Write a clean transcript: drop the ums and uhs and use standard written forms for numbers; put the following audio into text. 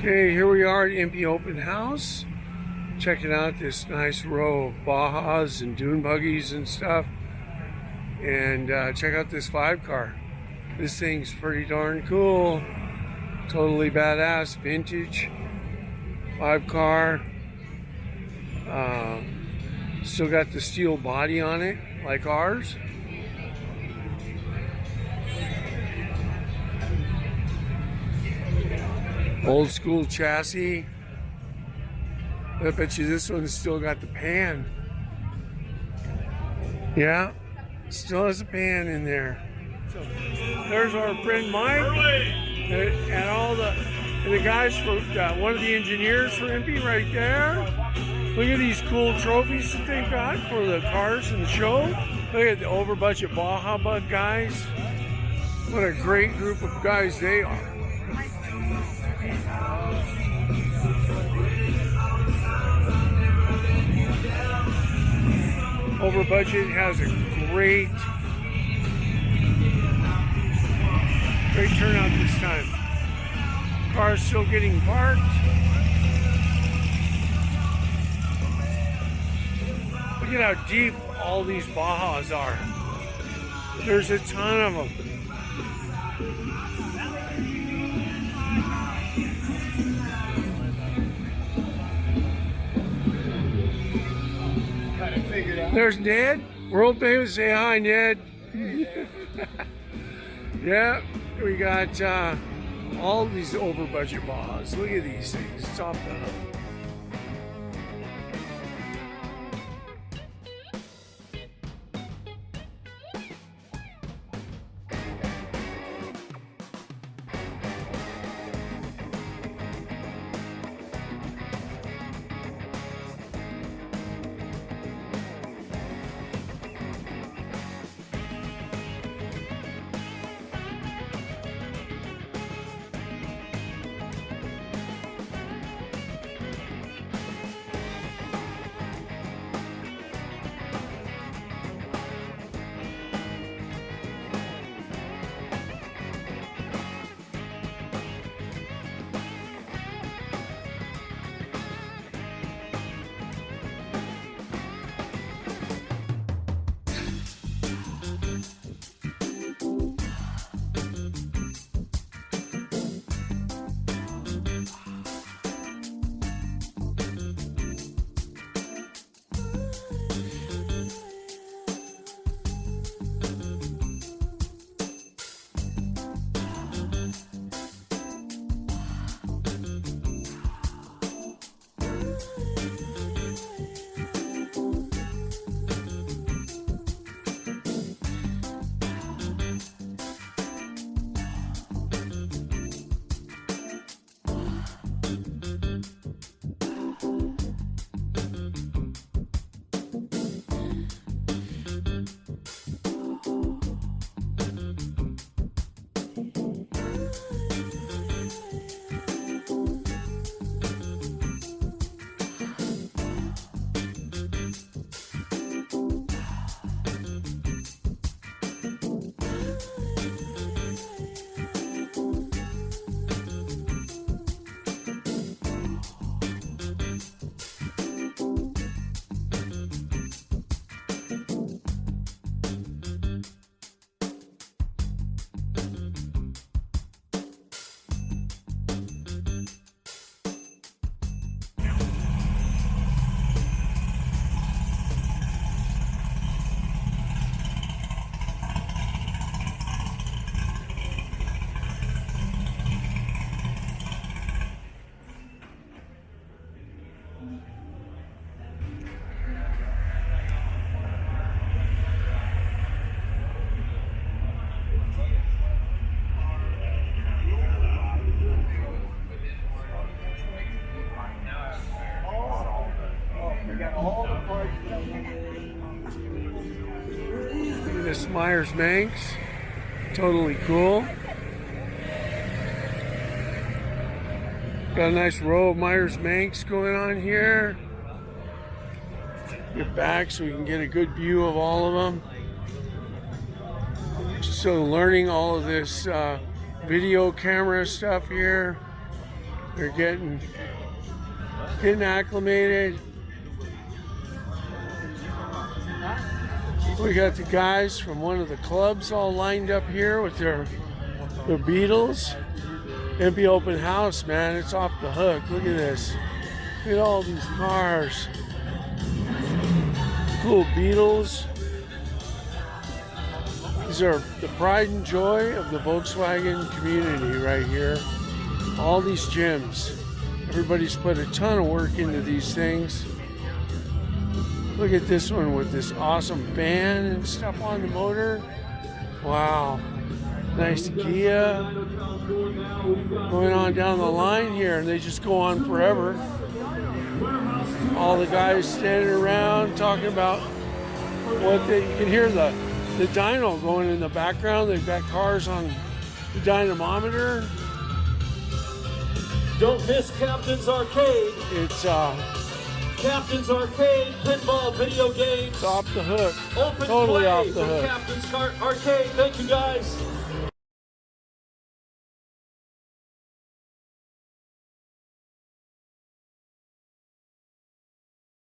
Okay, here we are at EMPI Open House, checking out this nice row of Bajas and dune buggies and stuff. And check out this 5-car. This thing's pretty darn cool. Totally badass, vintage 5-car. Still got the steel body on it, like ours. Old school chassis. I bet you this one's still got the pan. Yeah, still has a pan in there. So there's our friend Mike and all the guys from one of the engineers for EMPI right there. Look at these cool trophies that they've got for the cars in the show. Look at the Over Budget Baja Bug guys. What a great group of guys they are. Over Budget has a great turnout this time. Cars still getting parked. Look at how deep all these Bajas are. There's a ton of them. There's Ned, world famous. Say hi, Ned. Yeah, we got all these over budget Bajas. Look at these things. It's off the hook. Look at this Myers Manx. Totally cool. Got a nice row of Myers Manx going on here. Get back so we can get a good view of all of them. So learning all of this video camera stuff here. They're getting acclimated. We got the guys from one of the clubs all lined up here with their Beatles. EMPI open house, man. It's off the hook. Look at this. Look at all these cars. Cool Beatles. These are the pride and joy of the Volkswagen community right here. All these gyms. Everybody's put a ton of work into these things. Look at this one with this awesome fan and stuff on the motor. Wow. Nice Kia. Going on down the line here, and they just go on forever. All the guys standing around talking about what you can hear the dyno going in the background. They've got cars on the dynamometer. Don't miss Captain's Arcade. It's Captain's Arcade, pinball, video games. It's off the hook. Open totally play off the from hook. Captain's Arcade. Thank you, guys.